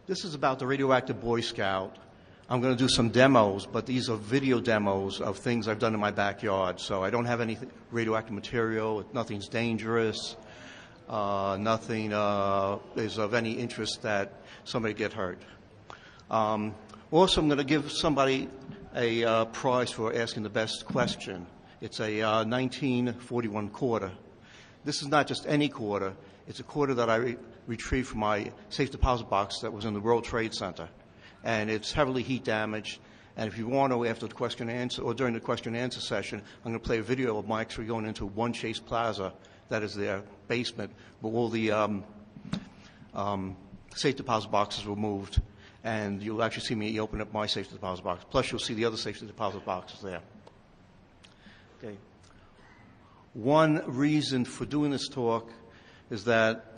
This is about the Radioactive Boyscout. I'm going to do some demos, but these are video demos of things I've done in my backyard. So I don't have any radioactive material. Nothing's dangerous. Nothing is of any interest that somebody get hurt. Also, I'm going to give somebody a prize for asking the best question. It's a 1941 quarter. This is not just any quarter. It's a quarter that I retrieved from my safe deposit box that was in the World Trade Center. And it's heavily heat damaged. And if you want to, after the question and answer, or during the question and answer session, I'm going to play a video of Mike actually going into One Chase Plaza, that is their basement, where all the safe deposit boxes were moved. And you'll actually see me open up my safe deposit box. Plus, you'll see the other safe deposit boxes there. Okay. One reason for doing this talk is that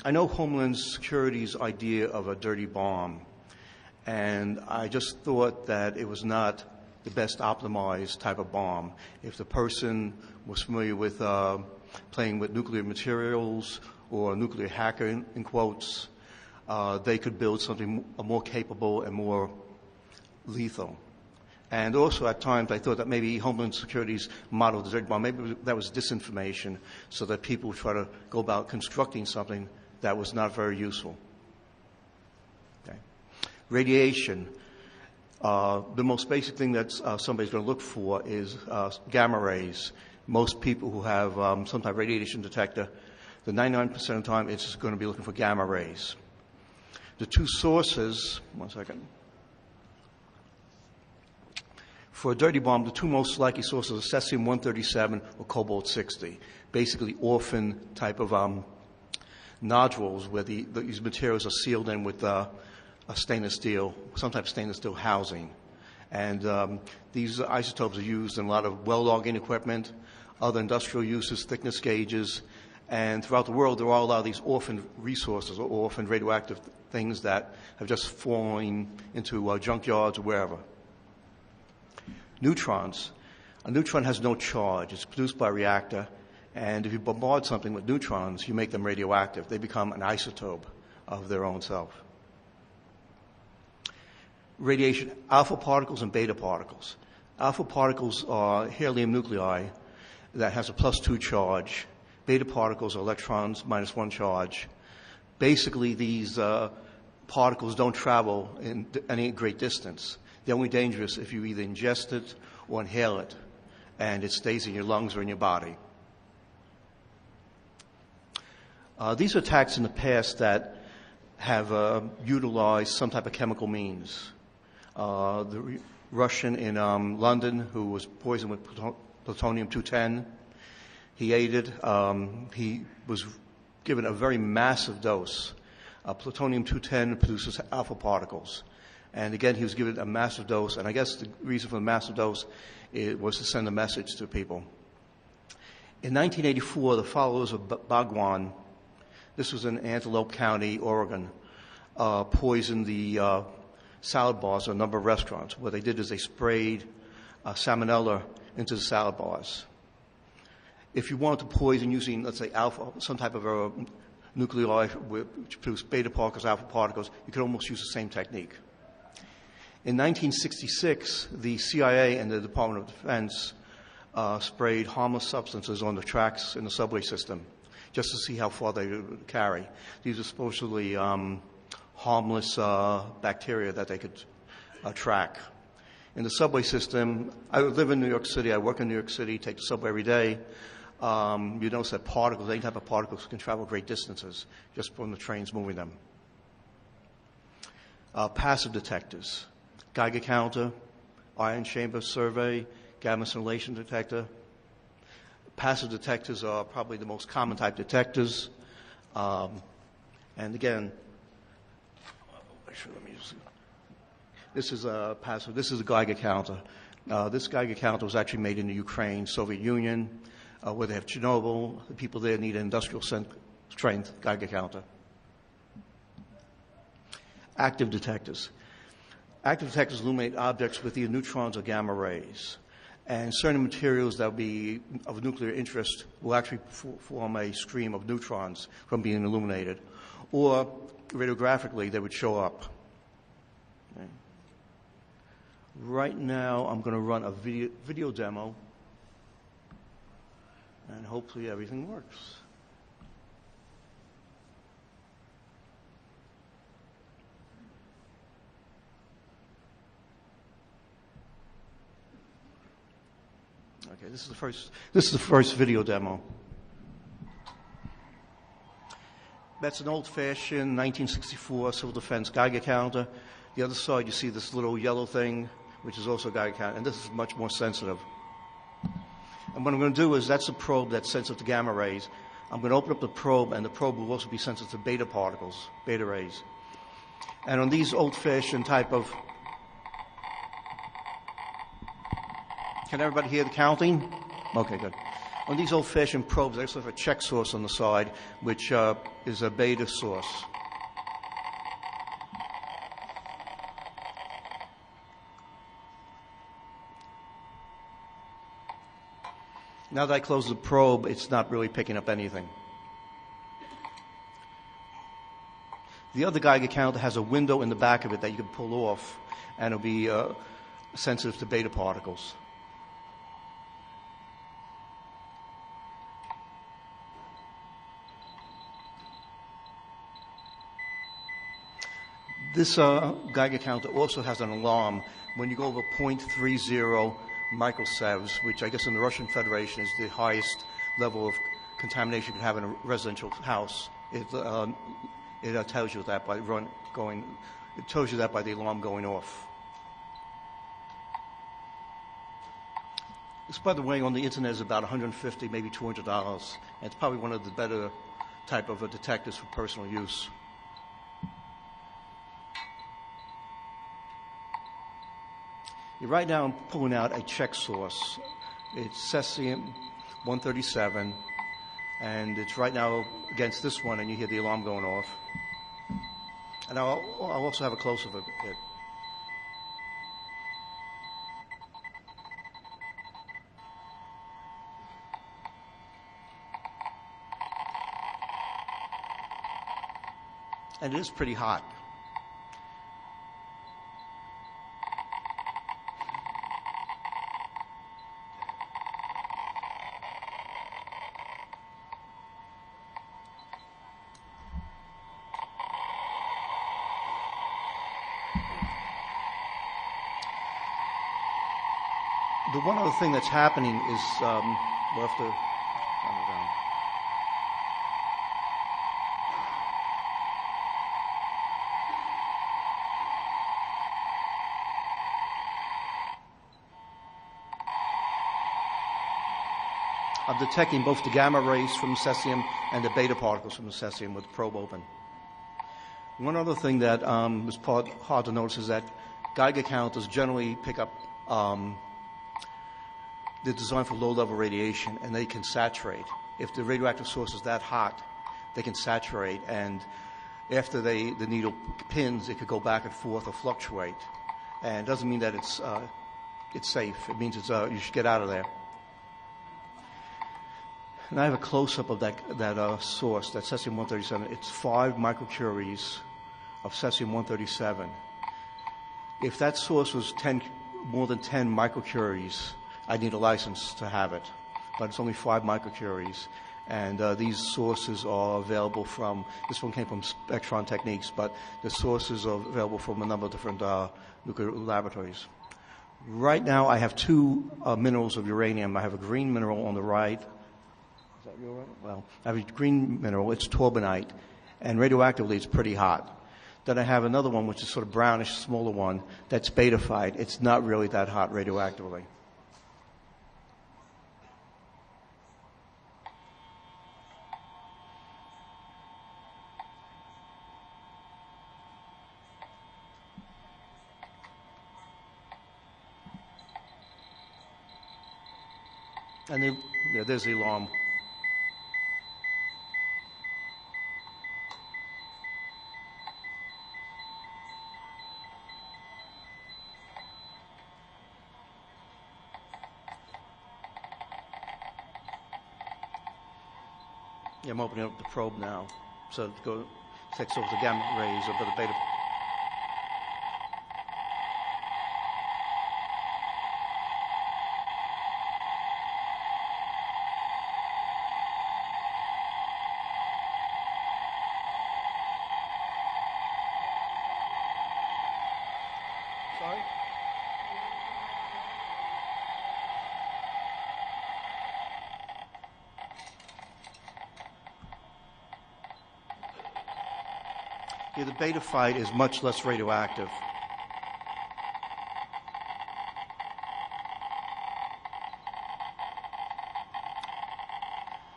I know Homeland Security's idea of a dirty bomb. And I just thought that it was not the best optimized type of bomb. If the person was familiar with playing with nuclear materials or nuclear hacker, in quotes, they could build something more capable and more lethal. And also at times I thought that maybe Homeland Security's model of the dirty bomb, maybe that was disinformation, so that people would try to go about constructing something that was not very useful. Okay. Radiation. The most basic thing that somebody's going to look for is gamma rays. Most people who have some type of radiation detector, the 99% of the time it's just going to be looking for gamma rays. The two sources, one second. For a dirty bomb, the two most likely sources are cesium-137 or cobalt-60, basically orphan type of nodules where these materials are sealed in with a stainless steel, some type of stainless steel housing. And these isotopes are used in a lot of well logging equipment, other industrial uses, thickness gauges, and throughout the world there are a lot of these orphan resources or orphan radioactive things that have just fallen into junkyards or wherever. Neutrons. A neutron has no charge. It's produced by a reactor, and if you bombard something with neutrons, you make them radioactive. They become an isotope of their own self. Radiation, alpha particles and beta particles. Alpha particles are helium nuclei that has a +2 charge. Beta particles are electrons -1 charge. Basically, these particles don't travel in any great distance. They're only dangerous if you either ingest it or inhale it, and it stays in your lungs or in your body. These are attacks in the past that have utilized some type of chemical means. The Russian in London who was poisoned with plutonium-210, he ate it. He was given a very massive dose. Plutonium-210 produces alpha particles. And again, he was given a massive dose, and I guess the reason for the massive dose was to send a message to people. In 1984, the followers of Bhagwan, this was in Antelope County, Oregon, poisoned the salad bars of a number of restaurants. What they did is they sprayed salmonella into the salad bars. If you wanted to poison using, let's say, alpha, some type of a nuclei which produce beta particles, alpha particles, you could almost use the same technique. In 1966, the CIA and the Department of Defense sprayed harmless substances on the tracks in the subway system just to see how far they would carry. These are supposedly harmless bacteria that they could track. In the subway system, I live in New York City, I work in New York City, take the subway every day. You notice that particles, any type of particles, can travel great distances just from the trains moving them. Passive detectors. Geiger counter, ion chamber survey, gamma scintillation detector. Passive detectors are probably the most common type detectors. And again, this is a passive. This is a Geiger counter. This Geiger counter was actually made in the Ukraine, Soviet Union, where they have Chernobyl. The people there need an industrial strength Geiger counter. Active detectors. Active detectors illuminate objects with either neutrons or gamma rays. And certain materials that will be of nuclear interest will actually form a stream of neutrons from being illuminated. Or radiographically, they would show up. Okay. Right now, I'm going to run a video demo, and hopefully everything works. Okay, this is the first video demo. That's an old-fashioned 1964 Civil Defense Geiger counter. The other side, you see this little yellow thing, which is also a Geiger counter, and this is much more sensitive. And what I'm going to do is, that's a probe that's sensitive to gamma rays. I'm going to open up the probe, and the probe will also be sensitive to beta particles, beta rays. And on these old-fashioned type of... Can everybody hear the counting? Okay, good. On these old-fashioned probes, they also have a check source on the side, which is a beta source. Now that I close the probe, it's not really picking up anything. The other Geiger counter has a window in the back of it that you can pull off, and it'll be sensitive to beta particles. This Geiger counter also has an alarm when you go over 0.30 microsieverts, which I guess in the Russian Federation is the highest level of contamination you can have in a residential house. It tells you that by it tells you that by the alarm going off. This, by the way, on the internet is about $150, maybe $200. And it's probably one of the better type of detectors for personal use. Right now I'm pulling out a check source. It's cesium-137, and it's right now against this one, and you hear the alarm going off. And I'll also have a close-up of it. And it is pretty hot. The one other thing that's happening is we'll have to calm it down. I'm detecting both the gamma rays from the cesium and the beta particles from the cesium with the probe open. One other thing that was hard to notice is that Geiger counters generally pick up they're designed for low-level radiation, and they can saturate. If the radioactive source is that hot, they can saturate, and after the needle pins, it could go back and forth or fluctuate. And it doesn't mean that it's safe. It means you should get out of there. And I have a close-up of that source, that cesium-137. It's 5 microcuries of cesium-137. If that source was more than 10 microcuries, I'd need a license to have it, but it's only 5 microcuries, and these sources are available from, this one came from Spectron Techniques, but the sources are available from a number of different nuclear laboratories. Right now I have 2 minerals of uranium. I have a green mineral on the right. Is that your right? Well, I have a green mineral, it's torbanite, and radioactively it's pretty hot. Then I have another one, which is sort of brownish, smaller one, that's betafied. It's not really that hot radioactively. And there's the alarm. Yeah, I'm opening up the probe now. So takes over the gamma rays of the beta. Sorry? Yeah, the beta fight is much less radioactive.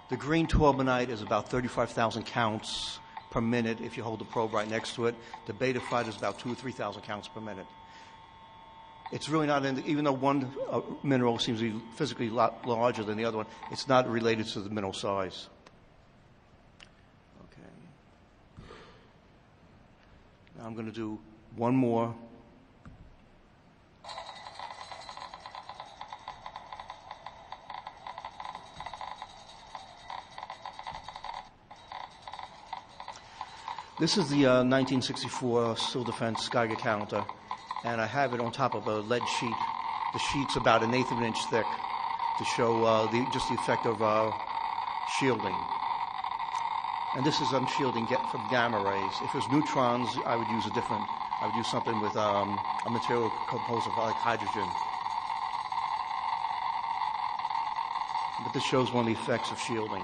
The green torbanite is about 35,000 counts per minute if you hold the probe right next to it. The beta fight is about 2,000 or 3,000 counts per minute. It's really not, even though one mineral seems to be physically a lot larger than the other one, it's not related to the mineral size. I'm going to do one more. This is the 1964 Civil Defense Geiger counter, and I have it on top of a lead sheet. The sheet's about 1/8 of an inch thick to show just the effect of shielding. And this is unshielding from gamma rays. If it was neutrons, I would use something with a material composed of like hydrogen. But this shows one of the effects of shielding.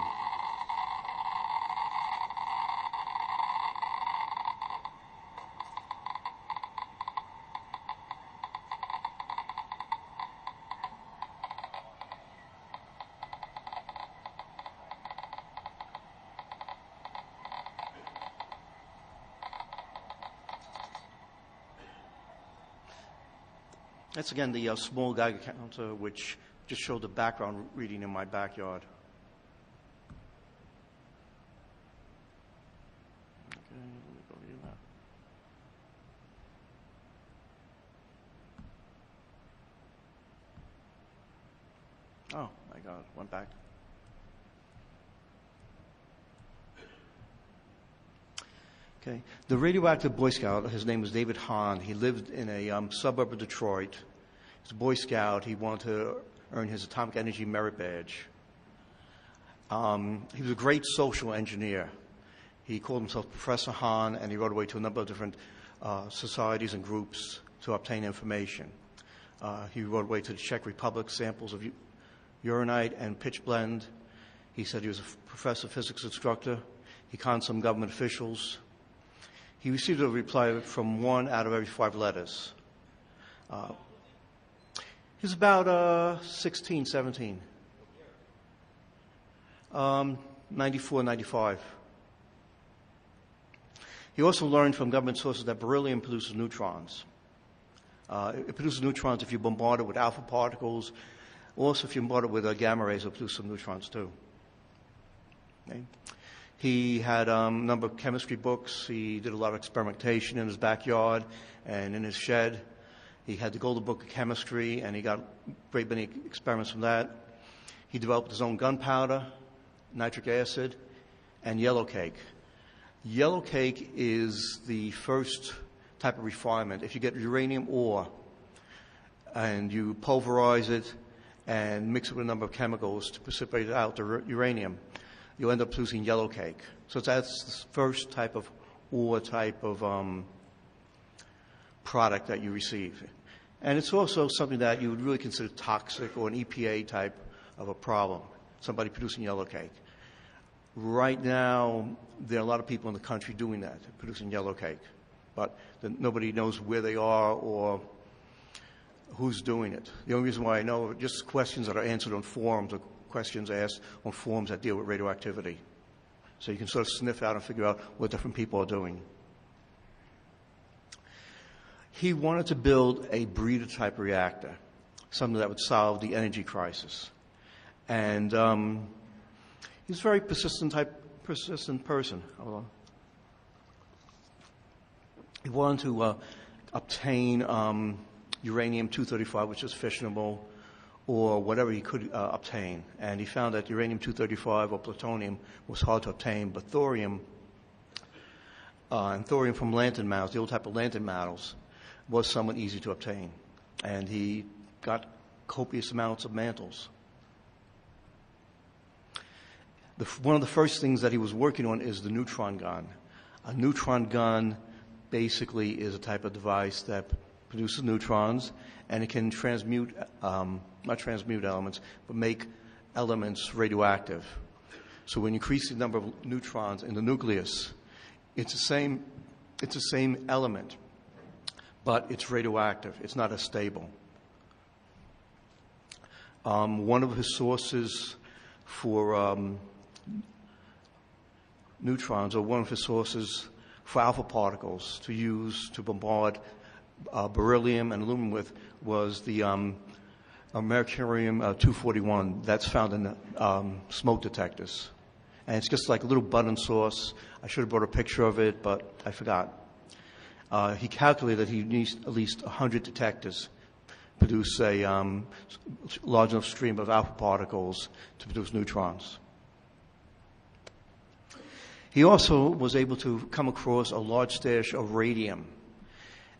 That's again the small Geiger counter, which just showed the background reading in my backyard. Okay, let me go read that. Oh my God, went back. Okay, the radioactive Boy Scout, his name was David Hahn. He lived in a suburb of Detroit. He was a Boy Scout. He wanted to earn his Atomic Energy Merit Badge. He was a great social engineer. He called himself Professor Hahn, and he wrote away to a number of different societies and groups to obtain information. He wrote away to the Czech Republic samples of uranite and pitch blend. He said he was a professor physics instructor. He conned some government officials. He received a reply from 1 out of every 5 letters. He was about 16, 17. 94, 95. He also learned from government sources that beryllium produces neutrons. It produces neutrons if you bombard it with alpha particles. Also, if you bombard it with gamma rays, it'll produce some neutrons too. Okay. He had a number of chemistry books. He did a lot of experimentation in his backyard and in his shed. He had the Golden Book of Chemistry, and he got a great many experiments from that. He developed his own gunpowder, nitric acid, and yellow cake. Yellow cake is the first type of refinement. If you get uranium ore and you pulverize it and mix it with a number of chemicals to precipitate out the uranium, you'll end up producing yellow cake. So that's the first type of ore type of product that you receive. And it's also something that you would really consider toxic or an EPA type of a problem, somebody producing yellow cake. Right now, there are a lot of people in the country doing that, producing yellow cake. But nobody knows where they are or who's doing it. The only reason why I know are just questions that are answered on forums or questions asked on forums that deal with radioactivity. So you can sort of sniff out and figure out what different people are doing. He wanted to build a breeder-type reactor, something that would solve the energy crisis. And he's a very persistent person. Hold on. He wanted to obtain uranium-235, which is fissionable, or whatever he could obtain. And he found that uranium-235 or plutonium was hard to obtain, but thorium and thorium from lantern models, the old type of lantern models, was somewhat easy to obtain. And he got copious amounts of mantles. One of the first things that he was working on is the neutron gun. A neutron gun basically is a type of device that produces neutrons, and it can transmute, not transmute elements, but make elements radioactive. So when you increase the number of neutrons in the nucleus, it's the same element, but it's radioactive. It's not as stable. One of his sources for neutrons, or one of his sources for alpha particles to use to bombard beryllium and aluminum with, was the mercurium-241 that's found in smoke detectors. And it's just like a little button source. I should have brought a picture of it, but I forgot. He calculated that he needs at least 100 detectors to produce a large enough stream of alpha particles to produce neutrons. He also was able to come across a large stash of radium.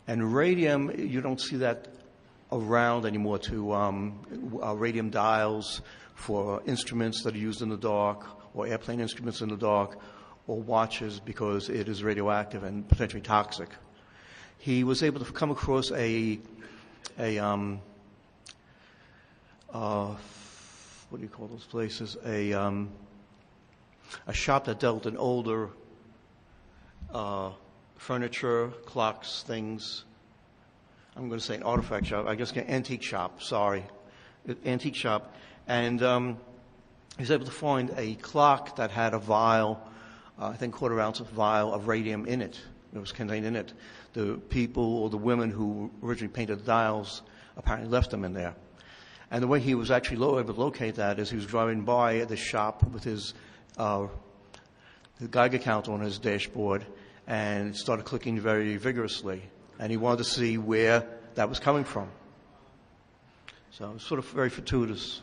And radium, you don't see that around anymore, to radium dials for instruments that are used in the dark, or airplane instruments in the dark, or watches, because it is radioactive and potentially toxic. He was able to come across a what do you call those places? A shop that dealt in older furniture, clocks, things. I'm going to say an artifact shop. I guess an antique shop. Sorry, antique shop. And he was able to find a clock that had a vial, I think quarter-ounce vial of radium in it. It was contained in it. The people or the women who originally painted the dials apparently left them in there. And the way he was actually able to locate that is he was driving by the shop with his the Geiger counter on his dashboard, and it started clicking very vigorously. And he wanted to see where that was coming from. So it was sort of very fortuitous.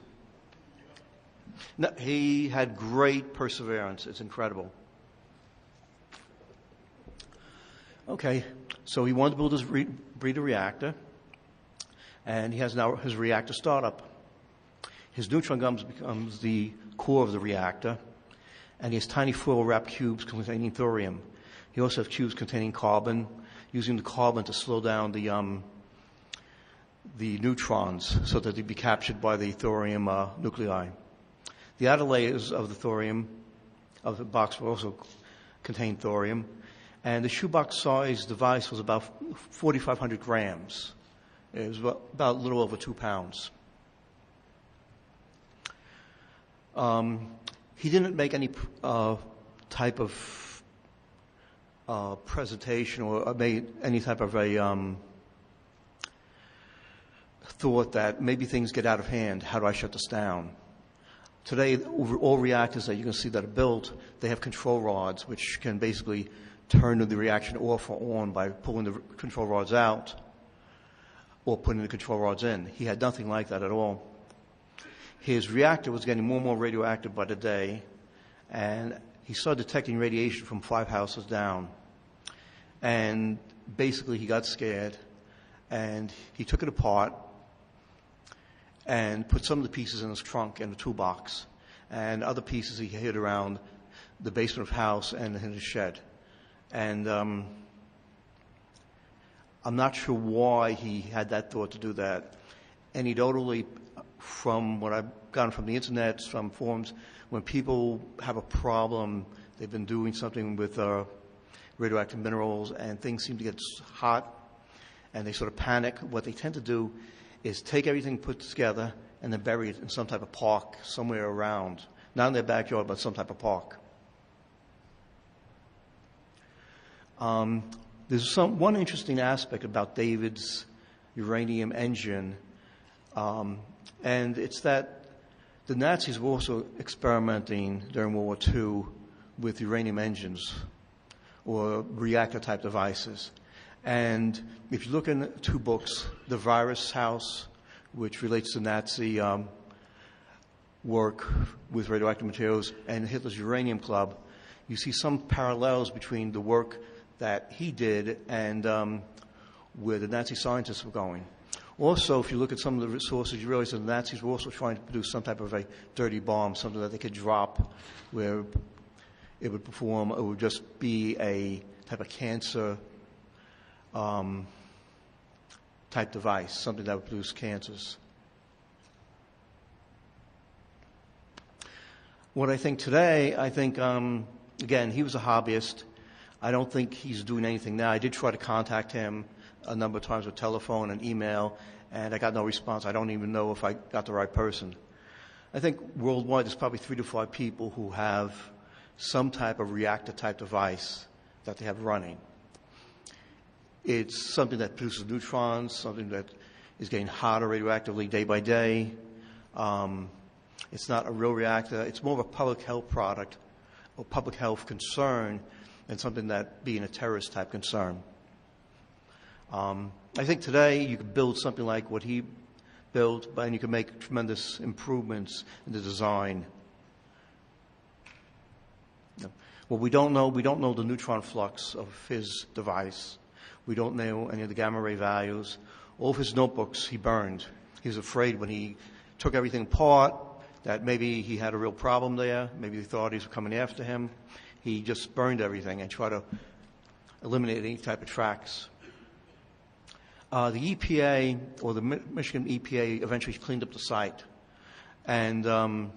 No, he had great perseverance. It's incredible. Okay, so he wanted to build his breeder reactor, and he has now his reactor startup. His neutron gun becomes the core of the reactor, and he has tiny foil-wrapped cubes containing thorium. He also has cubes containing carbon, using the carbon to slow down the neutrons so that they'd be captured by the thorium nuclei. The outer layers of the thorium, of the box, will also contain thorium, and the shoebox-sized device was about 4,500 grams. It was about a little over 2 pounds. He didn't make any type of presentation or made any type of a thought that maybe things get out of hand. How do I shut this down? Today, all reactors that you can see that are built, they have control rods, which can basically turn the reaction off or on by pulling the control rods out or putting the control rods in. He had nothing like that at all. His reactor was getting more and more radioactive by the day, and he started detecting radiation from 5 houses down. And basically he got scared, and he took it apart and put some of the pieces in his trunk in a toolbox, and other pieces he hid around the basement of the house and in his shed. And I'm not sure why he had that thought to do that. Anecdotally, from what I've gotten from the internet, from forums, when people have a problem, they've been doing something with radioactive minerals and things seem to get hot and they sort of panic, what they tend to do is take everything put together and then bury it in some type of park somewhere around. Not in their backyard, but some type of park. There's one interesting aspect about David's uranium engine, and it's that the Nazis were also experimenting during World War II with uranium engines or reactor-type devices. And if you look in 2 books, The Virus House, which relates to Nazi work with radioactive materials, and Hitler's Uranium Club, you see some parallels between the work that he did and where the Nazi scientists were going. Also, if you look at some of the sources, you realize that the Nazis were also trying to produce some type of a dirty bomb, something that they could drop where it would perform, it would just be a type of cancer type device, something that would produce cancers. What I think today, again, he was a hobbyist. I don't think he's doing anything now. I did try to contact him a number of times with telephone and email, and I got no response. I don't even know if I got the right person. I think worldwide there's probably 3 to 5 people who have some type of reactor type device that they have running. It's something that produces neutrons, something that is getting hotter radioactively day by day. It's not a real reactor. It's more of a public health product or public health concern than something that being a terrorist type concern. I think today you could build something like what he built, and you can make tremendous improvements in the design. What we don't know the neutron flux of his device. We don't know any of the gamma ray values. All of his notebooks he burned. He was afraid when he took everything apart that maybe he had a real problem there. Maybe the authorities were coming after him. He just burned everything and tried to eliminate any type of tracks. The EPA, or the Michigan EPA, eventually cleaned up the site. And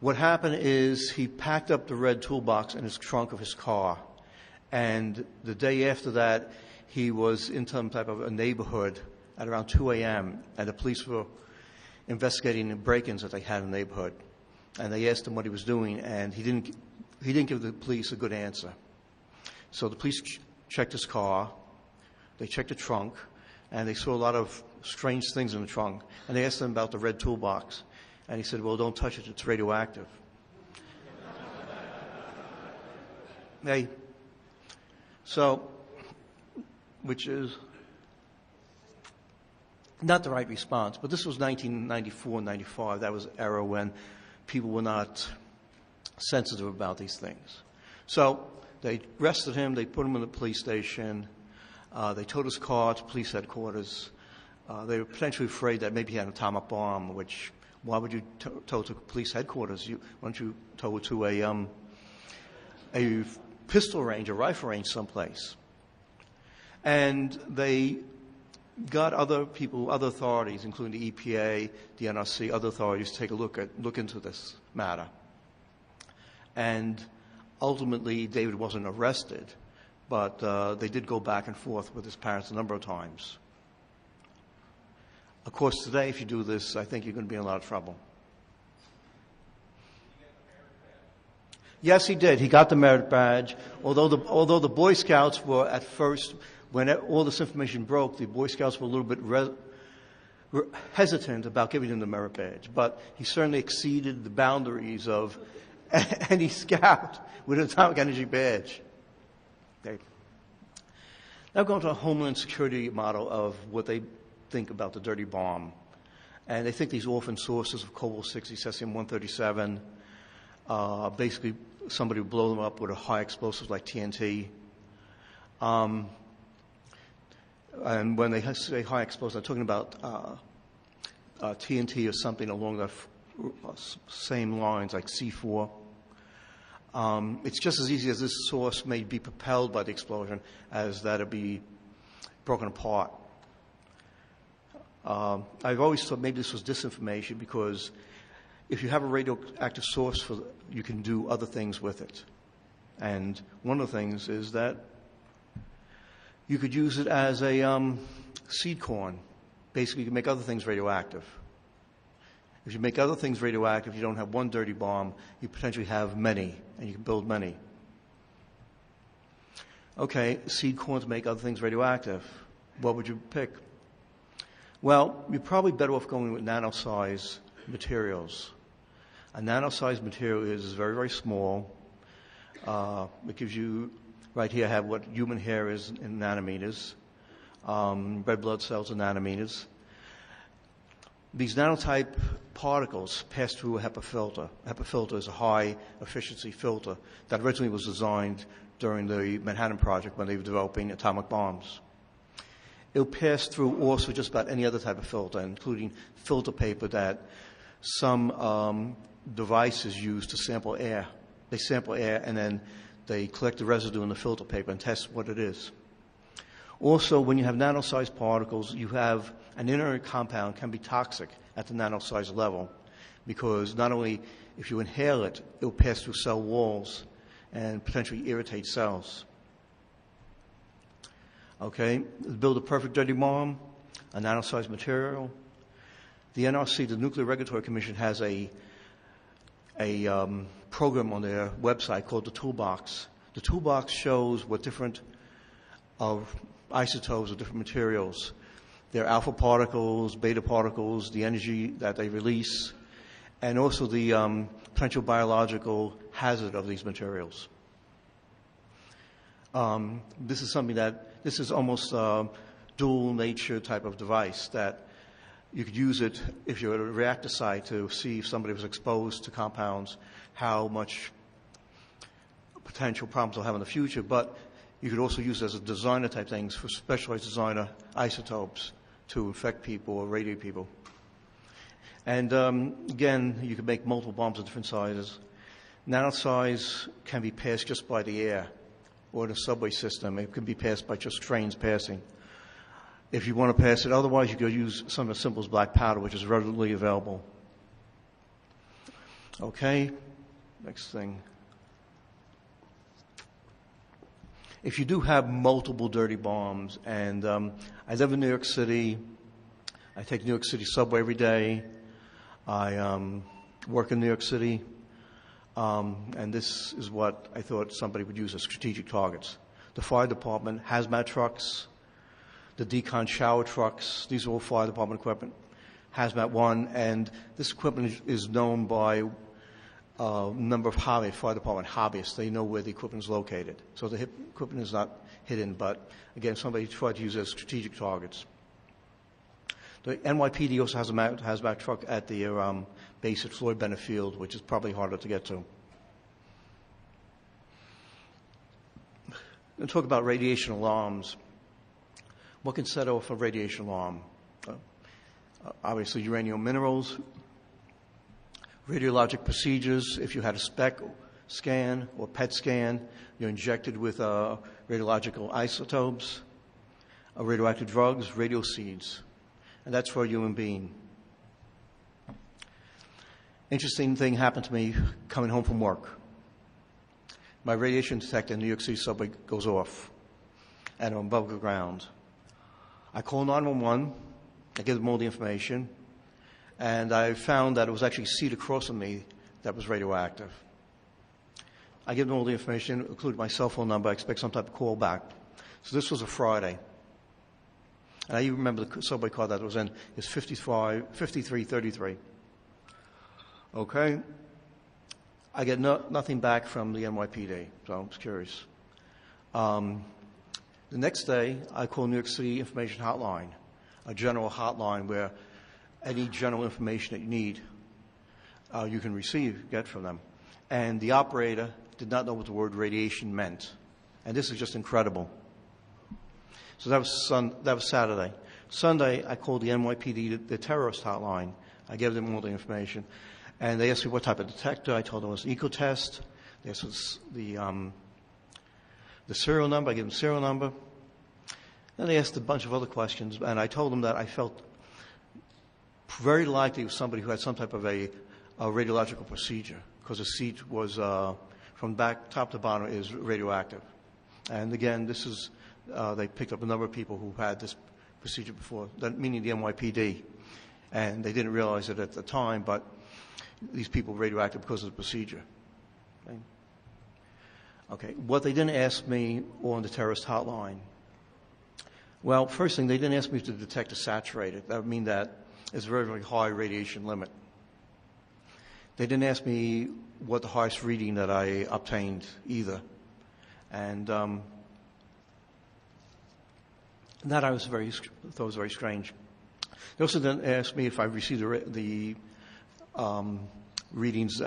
what happened is he packed up the red toolbox in his trunk of his car. And the day after that, he was in some type of a neighborhood at around 2 a.m., and the police were investigating the break-ins that they had in the neighborhood. And they asked him what he was doing, and he didn't give the police a good answer. So the police checked his car. They checked the trunk, and they saw a lot of strange things in the trunk. And they asked him about the red toolbox. And he said, well, don't touch it. It's radioactive. Hey. So, which is not the right response. But this was 1994, 95. That was an era when people were not sensitive about these things. So they arrested him. They put him in the police station. They towed his car to police headquarters. They were potentially afraid that maybe he had an atomic bomb, which, why would you tow to police headquarters? Why don't you tow it to a pistol range, a rifle range someplace? And they got other people, other authorities, including the EPA, the NRC, other authorities, to take a look into this matter. And ultimately, David wasn't arrested, but they did go back and forth with his parents a number of times. Of course, today, if you do this, I think you're going to be in a lot of trouble. Yes, he did. He got the merit badge. Although the Boy Scouts were at first, when all this information broke, the Boy Scouts were a little bit hesitant about giving him the merit badge. But he certainly exceeded the boundaries of any scout with an atomic energy badge. Okay. Now going to a Homeland Security model of what they think about the dirty bomb. And they think these orphan sources of cobalt-60, cesium-137, basically somebody would blow them up with a high explosive like TNT. And when they say high explosive, they're talking about TNT or something along the same lines like C4. It's just as easy as this source may be propelled by the explosion as that it be broken apart. I've always thought maybe this was disinformation because if you have a radioactive source, you can do other things with it. And one of the things is that you could use it as a seed corn. Basically, you can make other things radioactive. If you make other things radioactive, you don't have one dirty bomb, you potentially have many, and you can build many. Okay, seed corn to make other things radioactive. What would you pick? Well, you're probably better off going with nano-size materials. A nano-size material is very, very small. It gives you, right here I have what human hair is in nanometers. Red blood cells are nanometers. These nanotype particles pass through a HEPA filter. A HEPA filter is a high-efficiency filter that originally was designed during the Manhattan Project when they were developing atomic bombs. It'll pass through also just about any other type of filter, including filter paper that some devices use to sample air. They sample air and then they collect the residue in the filter paper and test what it is. Also, when you have nano-sized particles, you have an inorganic compound can be toxic at the nano-sized level because not only if you inhale it, it will pass through cell walls and potentially irritate cells. Okay, build a perfect dirty bomb, a nano-sized material. The NRC, the Nuclear Regulatory Commission, has a program on their website called the Toolbox. The Toolbox shows what different isotopes of different materials, their alpha particles, beta particles, the energy that they release, and also the potential biological hazard of these materials. This is something this is almost a dual nature type of device that you could use it if you're at a reactor site to see if somebody was exposed to compounds, how much potential problems they'll have in the future, but you could also use it as a designer type things for specialized designer isotopes to infect people or radiate people. And again, you can make multiple bombs of different sizes. Nanosize can be passed just by the air or the subway system. It can be passed by just trains passing. If you want to pass it otherwise, you could use something as simple as black powder, which is readily available. Okay, next thing. If you do have multiple dirty bombs, and I live in New York City, I take New York City subway every day, I work in New York City, and this is what I thought somebody would use as strategic targets. The fire department, hazmat trucks, the decon shower trucks, these are all fire department equipment. Hazmat 1, and this equipment is known by a number of fire department hobbyists. They know where the equipment is located. So the equipment is not hidden, but again, somebody tried to use it as strategic targets. The NYPD also has a hazmat truck at the base at Floyd Bennett Field, which is probably harder to get to. We'll talk about radiation alarms. What can set off a radiation alarm? Obviously, uranium minerals, radiologic procedures. If you had a SPECT scan or PET scan, you're injected with radiological isotopes, radioactive drugs, radioseeds. And that's for a human being. Interesting thing happened to me coming home from work. My radiation detector in New York City subway goes off, and I'm above the ground. I call 911, I give them all the information, and I found that it was actually a seat across from me that was radioactive. I give them all the information, including my cell phone number. I expect some type of call back. So this was a Friday. And I even remember the subway car that it was in is 5333. Okay. I get nothing back from the NYPD, so I was curious. The next day, I call New York City Information Hotline, a general hotline where any general information that you need, you can get from them. And the operator did not know what the word radiation meant. And this is just incredible. So that was Saturday. Sunday, I called the NYPD, the terrorist hotline. I gave them all the information. And they asked me what type of detector. I told them it was an eco-test. They asked us the serial number. I gave them the serial number. Then they asked a bunch of other questions. And I told them that I felt very likely it was somebody who had some type of a radiological procedure, because the seat was, from back top to bottom, is radioactive. And again, this is, they picked up a number of people who had this procedure before, meaning the NYPD. And they didn't realize it at the time, but these people were radioactive because of the procedure. Okay, what they didn't ask me on the terrorist hotline, well, first thing, they didn't ask me if the detector saturated. That would mean that it's a very, very high radiation limit. They didn't ask me what the highest reading that I obtained either. And that I thought was very strange. They also didn't ask me if I received the readings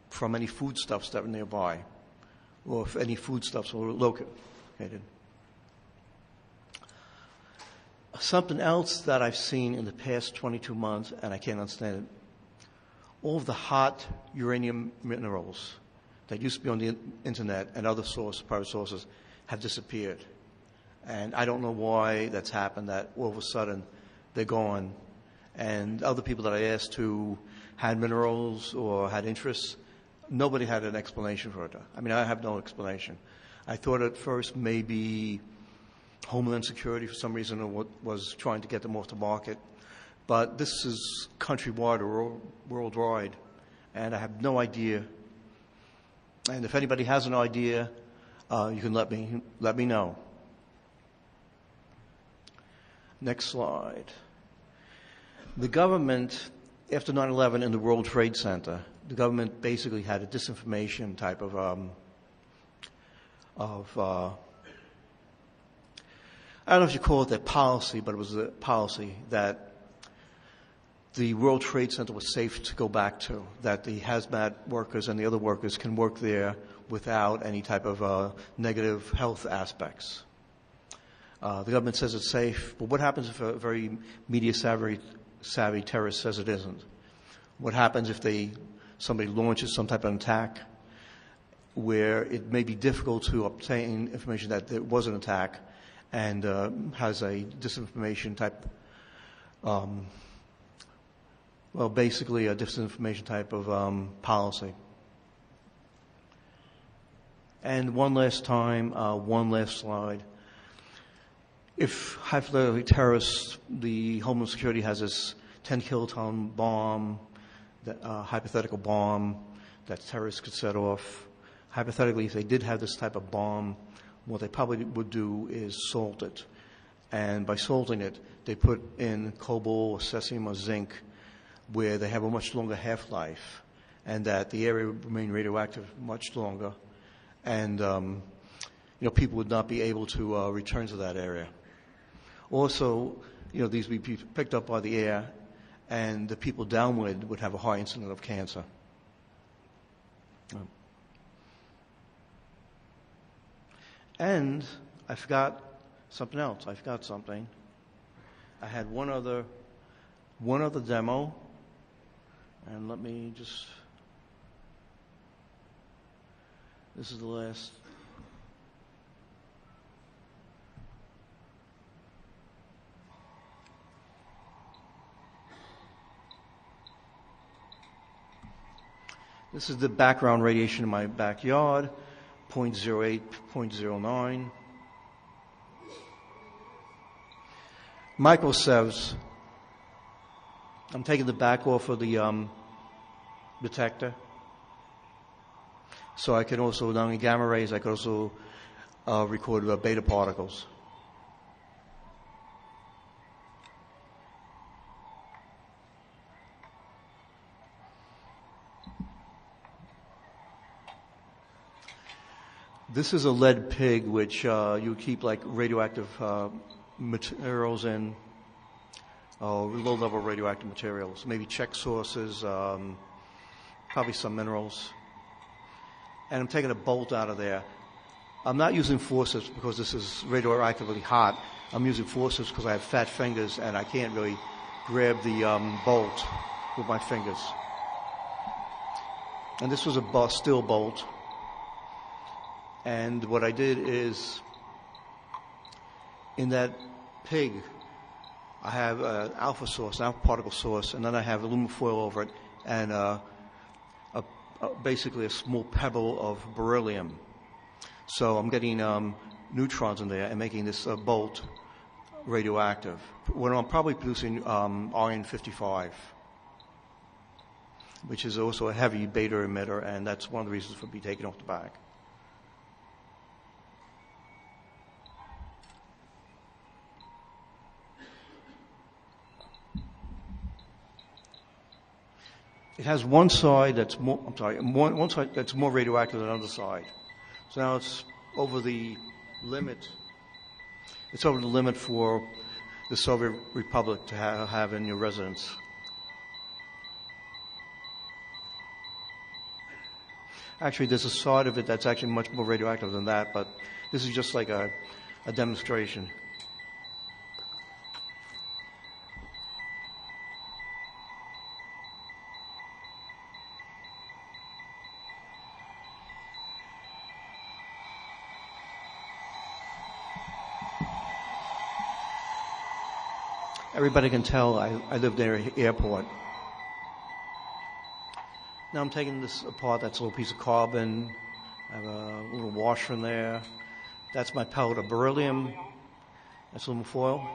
from any foodstuffs that were nearby, or if any foodstuffs were located. Something else that I've seen in the past 22 months, and I can't understand it, all of the hot uranium minerals that used to be on the internet and other private sources have disappeared. And I don't know why that's happened, that all of a sudden they're gone. And other people that I asked who had minerals or had interests, nobody had an explanation for it. I mean, I have no explanation. I thought at first maybe Homeland Security for some reason was trying to get them off the market. But this is countrywide or worldwide, and I have no idea. And if anybody has an idea, you can let me know. Next slide. The government, after 9/11 in the World Trade Center, the government basically had a disinformation type of I don't know if you call it their policy, but it was a policy that the World Trade Center was safe to go back to, that the hazmat workers and the other workers can work there without any type of negative health aspects. The government says it's safe, but what happens if a very media-savvy terrorist says it isn't? What happens if somebody launches some type of attack where it may be difficult to obtain information that there was an attack and has a disinformation type, basically a disinformation type of policy. And one last time, one last slide. If hypothetically terrorists, the Homeland Security has this 10-kiloton bomb, hypothetical bomb that terrorists could set off. Hypothetically, if they did have this type of bomb, what they probably would do is salt it. And by salting it, they put in cobalt or cesium or zinc where they have a much longer half-life and that the area would remain radioactive much longer. And, people would not be able to return to that area. Also, these would be picked up by the air, and the people downwind would have a high incidence of cancer. And I forgot something else. I had one other demo, and let me just. This is the last. This is the background radiation in my backyard, 0.08, 0.09. Microsieverts. I'm taking the back off of the detector. So I can also, not only gamma rays, I can also record beta particles. This is a lead pig, which you keep like radioactive materials in, low-level radioactive materials, maybe check sources, probably some minerals. And I'm taking a bolt out of there. I'm not using forceps because this is radioactively hot. I'm using forceps because I have fat fingers and I can't really grab the bolt with my fingers. And this was a steel bolt. And what I did is, in that pig, I have an alpha source, an alpha particle source, and then I have aluminum foil over it, and basically a small pebble of beryllium. So I'm getting neutrons in there and making this bolt radioactive. When I'm probably producing Iron-55, which is also a heavy beta emitter, and that's one of the reasons for me taking off the back. It has one side that's more, one side that's more radioactive than the other side. So now it's over the limit. It's over the limit for the Soviet Republic to have in your residence. Actually, there's a side of it that's actually much more radioactive than that, but this is just like a demonstration. Everybody can tell I live near an airport. Now I'm taking this apart. That's a little piece of carbon. I have a little washer in there. That's my pellet of beryllium. That's aluminum foil.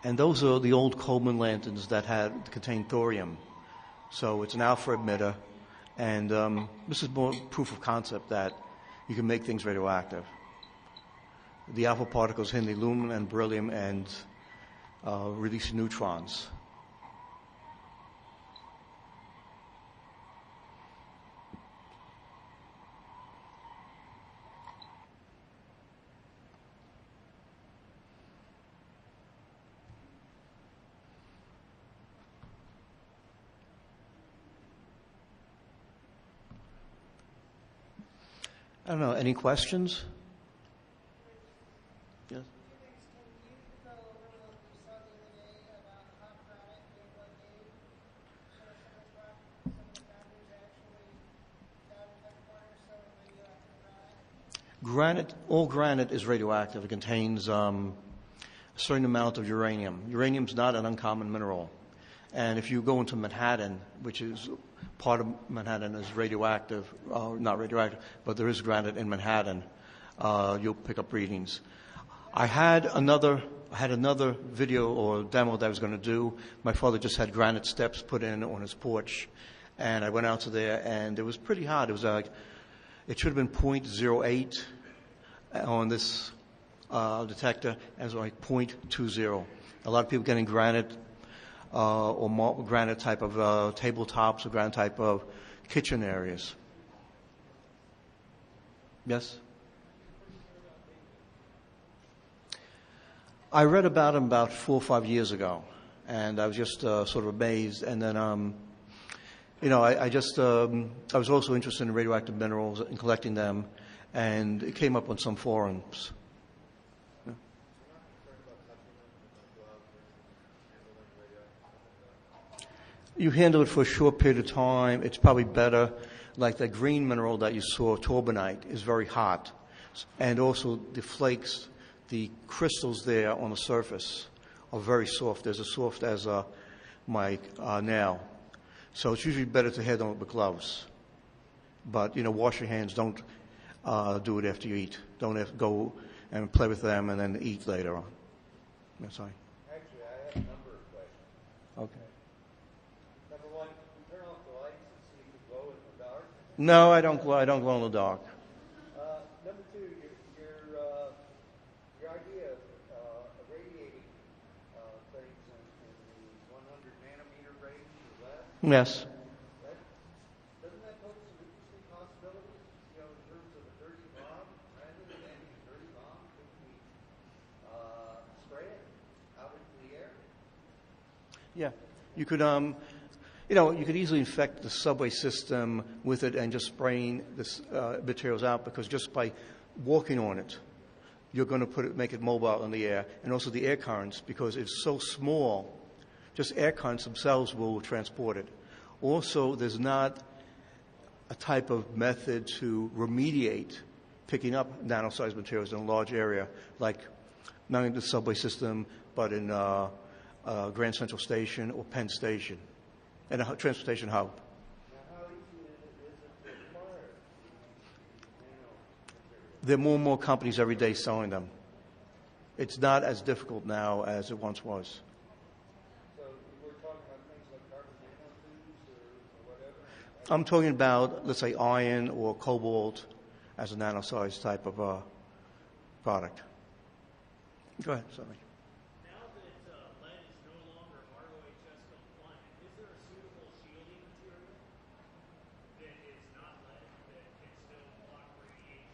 And those are the old Coleman lanterns that contained thorium. So it's an alpha emitter. And this is more proof of concept that you can make things radioactive. The alpha particles hit the aluminum and beryllium and release neutrons. I don't know, any questions? Yes. Granite, all granite is radioactive. It contains a certain amount of uranium. Uranium's not an uncommon mineral. And if you go into Manhattan, which is part of Manhattan is radioactive, not radioactive, but there is granite in Manhattan, you'll pick up readings. I had another video or demo that I was going to do. My father just had granite steps put in on his porch, and I went out to there, and it was pretty hot. It was like, it should have been 0.08 on this detector, and it was like 0.20. A lot of people getting granite or granite type of tabletops or granite type of kitchen areas. Yes? I read about him about 4 or 5 years ago, and I was just sort of amazed. And then, I was also interested in radioactive minerals and collecting them, and it came up on some forums. Yeah. You handle it for a short period of time. It's probably better. Like the green mineral that you saw, torbanite, is very hot, and also the flakes. The crystals there on the surface are very soft. They're as soft as my nail. So it's usually better to handle it with gloves. But, wash your hands. Don't do it after you eat. Don't have to go and play with them and then eat later on. That's right. Actually, I have a number of questions. Okay. Number one, you turn off the lights and see if you glow in the dark. No, I don't glow. I don't glow in the dark. Number two, your idea of irradiating things in the 100 nanometer range, is that? Yes. Doesn't that pose some interesting possibilities? In terms of a dirty bomb, rather than having a dirty bomb, could we spray it out into the air? Yeah. You could, you could easily infect the subway system with it and just spraying this materials out, because just by walking on it, you're going to make it mobile in the air, and also the air currents, because it's so small, just air currents themselves will transport it. Also, there's not a type of method to remediate picking up nano-sized materials in a large area, like not in the subway system, but in Grand Central Station or Penn Station, and a transportation hub. Now, how easy is it to acquire There are more and more companies every day selling them. It's not as difficult now as it once was. So we're talking about things like carbon nanotubes or whatever? I'm talking about, let's say, iron or cobalt as a nano-sized type of product. Go ahead, sorry. Now that lead is no longer ROHS compliant, is there a suitable shielding material that is not lead that can still block radiation?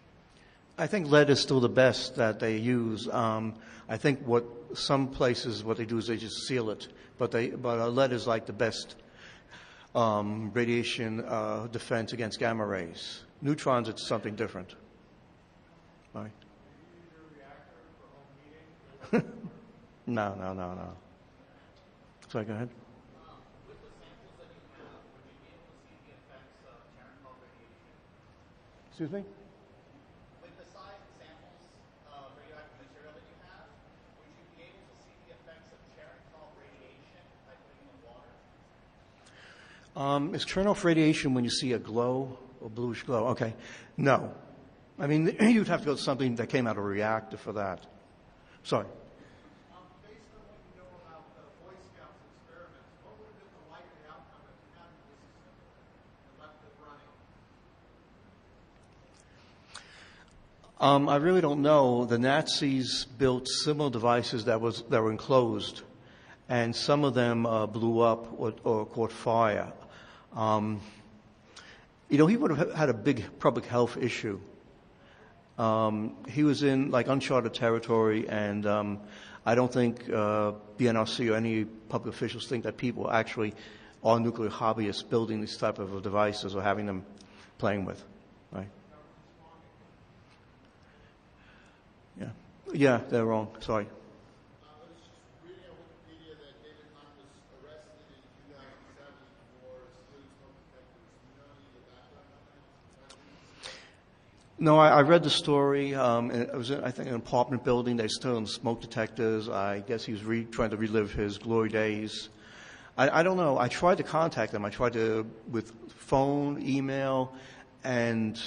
I think lead is still the best that they use. I think some places what they do is they just seal it, but lead is like the best. radiation defense against gamma rays. Neutrons, it's something different. Right? No. Sorry, go ahead. With the samples that you have, would you be able to see the effects of Cherenkov radiation? Excuse me? With the size and samples of radioactive material that you have, would you be able to see the effects of Cherenkov radiation by putting it in water? Is Chernoff radiation when you see a glow, a bluish glow? Okay. No. I mean, you'd have to go to something that came out of a reactor for that. Sorry. Based on what you know about the Boyscout's experiments, what would have been the likely outcome if you hadn't disassembled it and left it running? I really don't know. The Nazis built similar devices that were enclosed, and some of them blew up or caught fire. He would have had a big public health issue. He was in like uncharted territory, and I don't think BNRC or any public officials think that people actually are nuclear hobbyists building these type of devices or having them playing with, right? Yeah, they're wrong. Sorry. I was just reading on Wikipedia that David Hahn was arrested in 2007 for stealing smoke detectors. Do you know any of the background on that? No, I read the story. It was, I think, an apartment building. They stole smoke detectors. I guess he was trying to relive his glory days. I don't know. I tried to contact him. I tried to with phone, email, and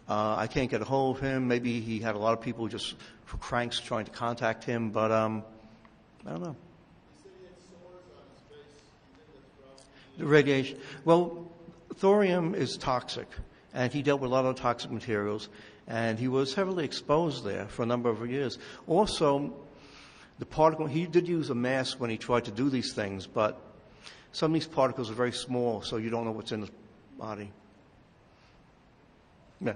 I can't get a hold of him. Maybe he had a lot of people just for cranks trying to contact him, but I don't know. He said he had sores on his face. You think that's probably... The radiation. Well, thorium is toxic, and he dealt with a lot of toxic materials, and he was heavily exposed there for a number of years. Also, the particle, he did use a mask when he tried to do these things, but some of these particles are very small, so you don't know what's in his body. Yeah.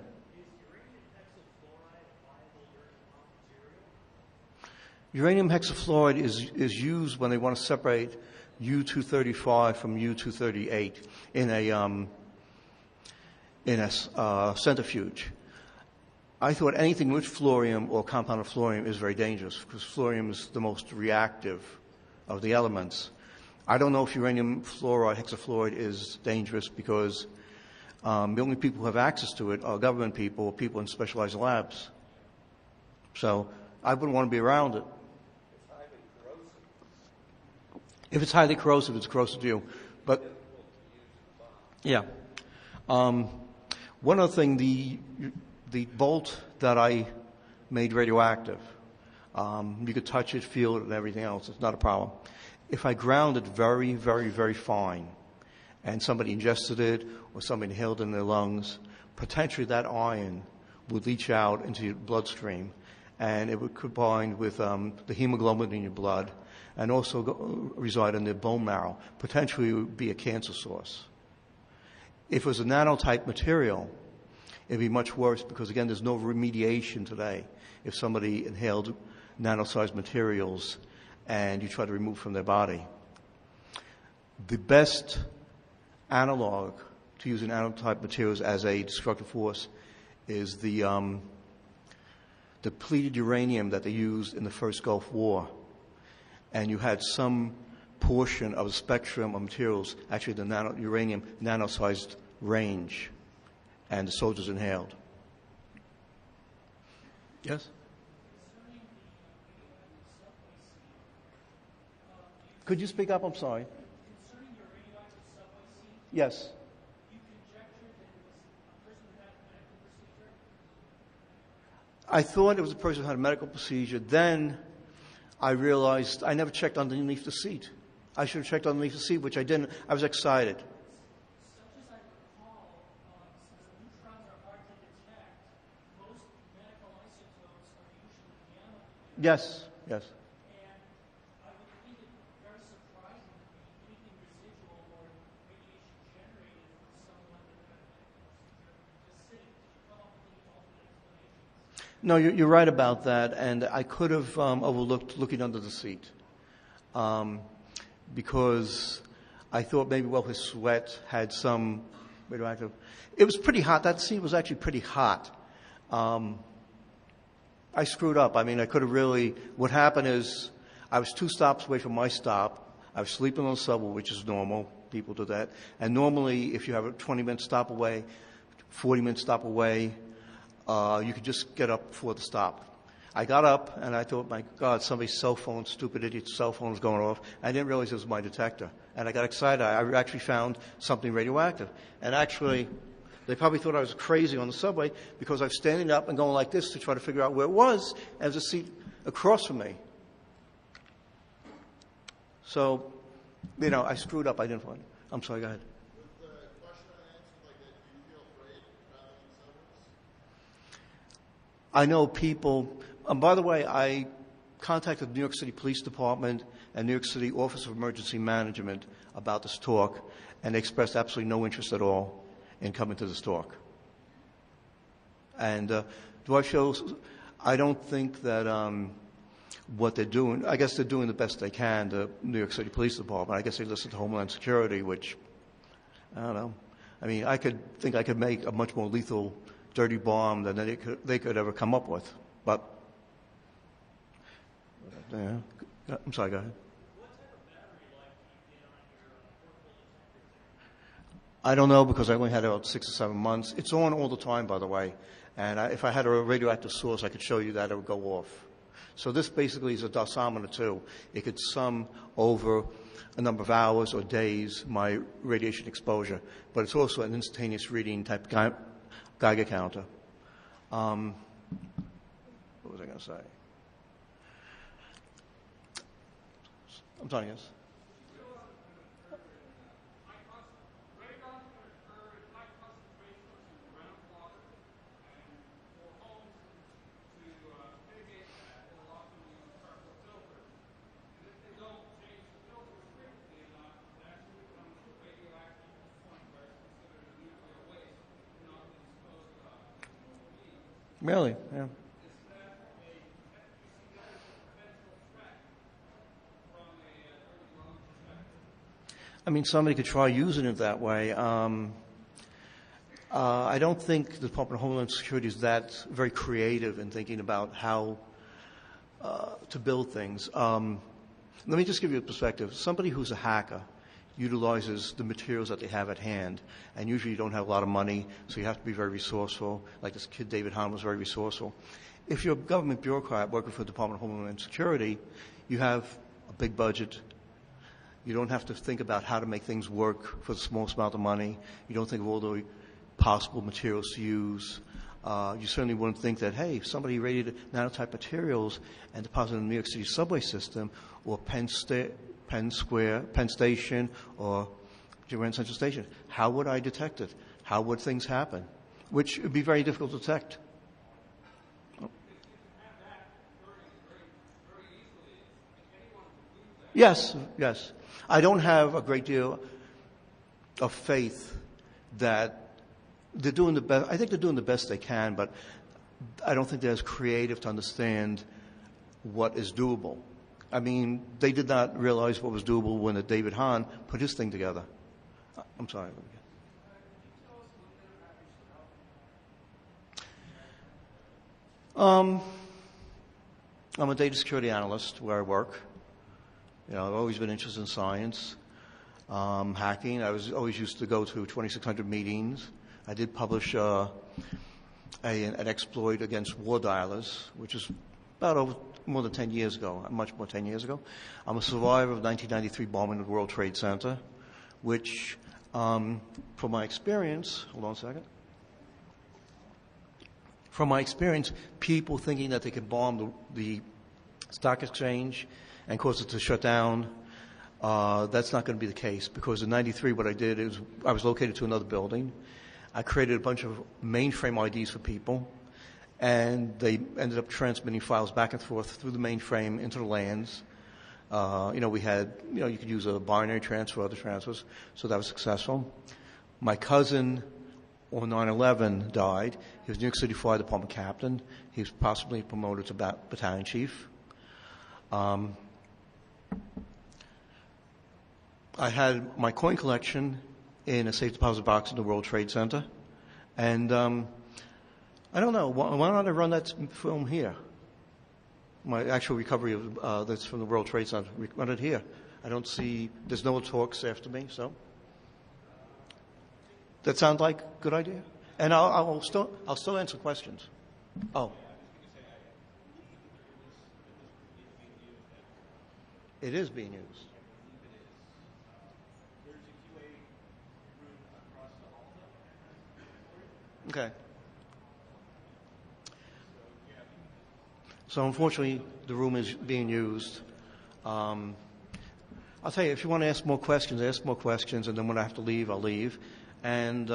Uranium hexafluoride is used when they want to separate U-235 from U-238 in a centrifuge. I thought anything with fluorium or compounded fluorium is very dangerous because fluorium is the most reactive of the elements. I don't know if uranium fluoride, hexafluoride is dangerous because the only people who have access to it are government people or people in specialized labs. So I wouldn't want to be around it. If it's highly corrosive, it's corrosive to you. But, yeah. One other thing, the bolt that I made radioactive, you could touch it, feel it, and everything else. It's not a problem. If I ground it very, very, very fine, and somebody ingested it, or somebody inhaled it in their lungs, potentially that iron would leach out into your bloodstream, and it would combine with the hemoglobin in your blood, and also reside in the bone marrow. Potentially it would be a cancer source. If it was a nanotype material, it'd be much worse because, again, there's no remediation today. If somebody inhaled nano-sized materials and you try to remove from their body. The best analog to using nanotype materials as a destructive force is the depleted uranium that they used in the first Gulf War. And you had some portion of the spectrum of materials, actually the uranium nano-sized range, and the soldiers inhaled. Yes? Could you speak up? I'm sorry. Concerning your radioactive subway scene, Yes. you conjectured that it was a person who had a medical procedure? I thought it was a person who had a medical procedure. Then I realized I never checked underneath the seat. I should have checked underneath the seat, which I didn't. I was excited. Such as I recall, since the neutrons are hard to detect, most medical isotopes are usually gamma. Yes, yes. And I would think it very surprising to be anything residual or radiation generated from someone that had a medical procedure just sitting. Did you come up with any alternate explanations? No, you're right about that, and I could have overlooked looking under the seat because I thought maybe, well, his sweat had some radioactive. It was pretty hot. That scene was actually pretty hot. I screwed up. I mean, I could have really, what happened is I was 2 stops away from my stop. I was sleeping on the subway, which is normal. People do that. And normally, if you have a 20-minute stop away, 40-minute stop away, you could just get up before the stop. I got up, and I thought, my God, somebody's cell phone, stupid idiot's cell phone is going off. I didn't realize it was my detector. And I got excited. I actually found something radioactive. And actually, they probably thought I was crazy on the subway because I was standing up and going like this to try to figure out where it was, and there was a seat across from me. So, you know, I screwed up. I didn't find it. I'm sorry, go ahead. With the question I answered like that, do you feel afraid traveling in subways? I know people, by the way, I contacted the New York City Police Department and New York City Office of Emergency Management about this talk, and they expressed absolutely no interest at all in coming to this talk. And do I feel, I don't think that what they're doing, I guess they're doing the best they can, the New York City Police Department. I guess they listen to Homeland Security, which, I don't know. I mean, I could make a much more lethal, dirty bomb than they could ever come up with. But, yeah. I'm sorry, go ahead. What type of battery life do you get on your portable detector? I don't know because I only had it about 6 or 7 months. It's on all the time, by the way. And if I had a radioactive source, I could show you that it would go off. So this basically is a dosimeter too. It could sum over a number of hours or days my radiation exposure, but it's also an instantaneous reading type Geiger counter. What was I going to say? I'm sorry, yes? Really? Yeah. I mean, somebody could try using it that way. I don't think the Department of Homeland Security is that very creative in thinking about how to build things. Let me just give you a perspective. Somebody who's a hacker utilizes the materials that they have at hand, and usually you don't have a lot of money, so you have to be very resourceful. Like this kid, David Hahn, was very resourceful. If you're a government bureaucrat working for the Department of Homeland Security, you have a big budget. You don't have to think about how to make things work for the smallest amount of money. You don't think of all the possible materials to use. You certainly wouldn't think that, hey, if somebody irradiated nanotype materials and deposited in the New York City subway system or Penn Station or Grand Central Station, how would I detect it? How would things happen? Which would be very difficult to detect. Yes, yes. I don't have a great deal of faith that they're doing the best. I think they're doing the best they can, but I don't think they're as creative to understand what is doable. I mean, they did not realize what was doable when David Hahn put his thing together. I'm sorry. I'm a data security analyst where I work. You know, I've always been interested in science, hacking. I was always used to go to 2,600 meetings. I did publish an exploit against war dialers, which is about more than 10 years ago, much more 10 years ago. I'm a survivor of 1993 bombing of the World Trade Center, which, from my experience, hold on a second. From my experience, people thinking that they could bomb the stock exchange and cause it to shut down, that's not going to be the case, because in 93 what I did is I was located to another building. I created a bunch of mainframe IDs for people, and they ended up transmitting files back and forth through the mainframe into the LANs. We had, you could use a binary transfer, other transfers, so that was successful. My cousin on 9/11 died. He was New York City Fire Department captain. He was possibly promoted to battalion chief. I had my coin collection in a safe deposit box in the World Trade Center. And I don't know, why don't I run that film here? My actual recovery of that's from the World Trade Center. Run it here. I don't see, there's no talks after me, so. That sound like a good idea? And I'll still answer questions. Oh. It is being used. Okay. So unfortunately, the room is being used. I'll tell you, if you want to ask more questions, and then when I have to leave, I'll leave. And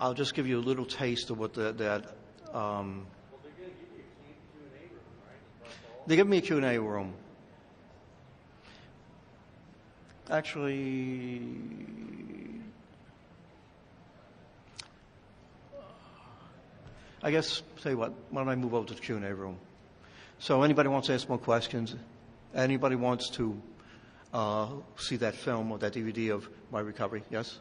I'll just give you a little taste of what Well, they're going to give you a Q&A room, right? they give me a Q&A room. Actually, I guess, tell you what, why don't I move over to the Q&A room? So anybody wants to ask more questions? Anybody wants to see that film or that DVD of my recovery? Yes?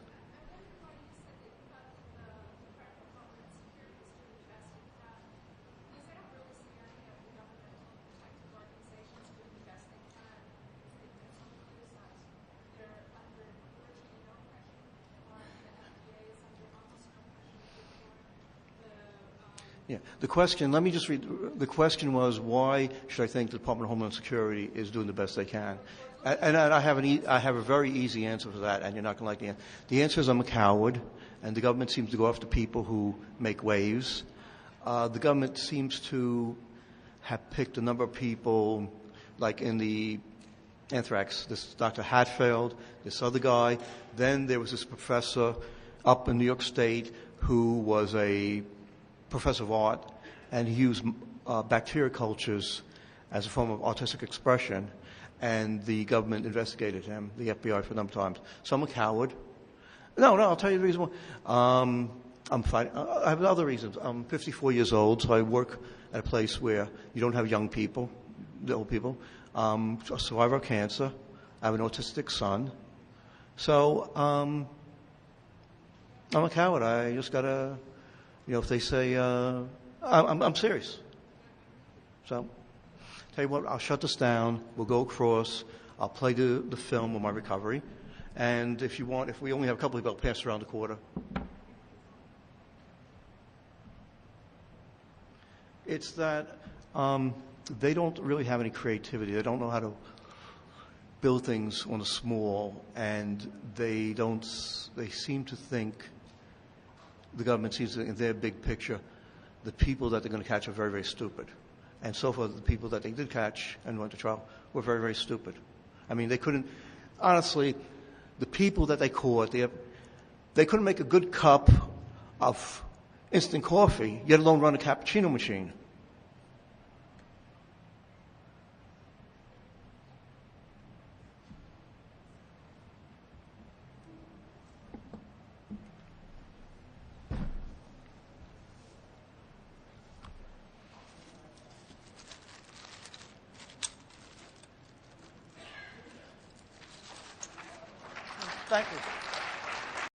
Yeah. The question, let me just read. The question was, why should I think the Department of Homeland Security is doing the best they can? And I have a very easy answer for that, and you're not going to like the answer. The answer is I'm a coward, and the government seems to go after people who make waves. The government seems to have picked a number of people, like in the anthrax, this Dr. Hatfield, this other guy. Then there was this professor up in New York State who was a professor of art, and he used bacteria cultures as a form of artistic expression, and the government investigated him, the FBI, for a number of times. So I'm a coward. No, I'll tell you the reason why. I'm fighting. I have other reasons. I'm 54 years old, so I work at a place where you don't have young people, the old people. A survivor of cancer. I have an autistic son. So I'm a coward. I just gotta, if they say, I'm serious. So, tell you what, I'll shut this down. We'll go across. I'll play the film of my recovery. And if you want, if we only have a couple of people, pass around the quarter. It's that they don't really have any creativity. They don't know how to build things on a small, and they seem to think, the government seems to think in their big picture, the people that they're going to catch are very, very stupid. And so far, the people that they did catch and went to trial were very, very stupid. I mean, they couldn't, honestly, the people that they caught, they couldn't make a good cup of instant coffee, yet alone run a cappuccino machine. Thank you.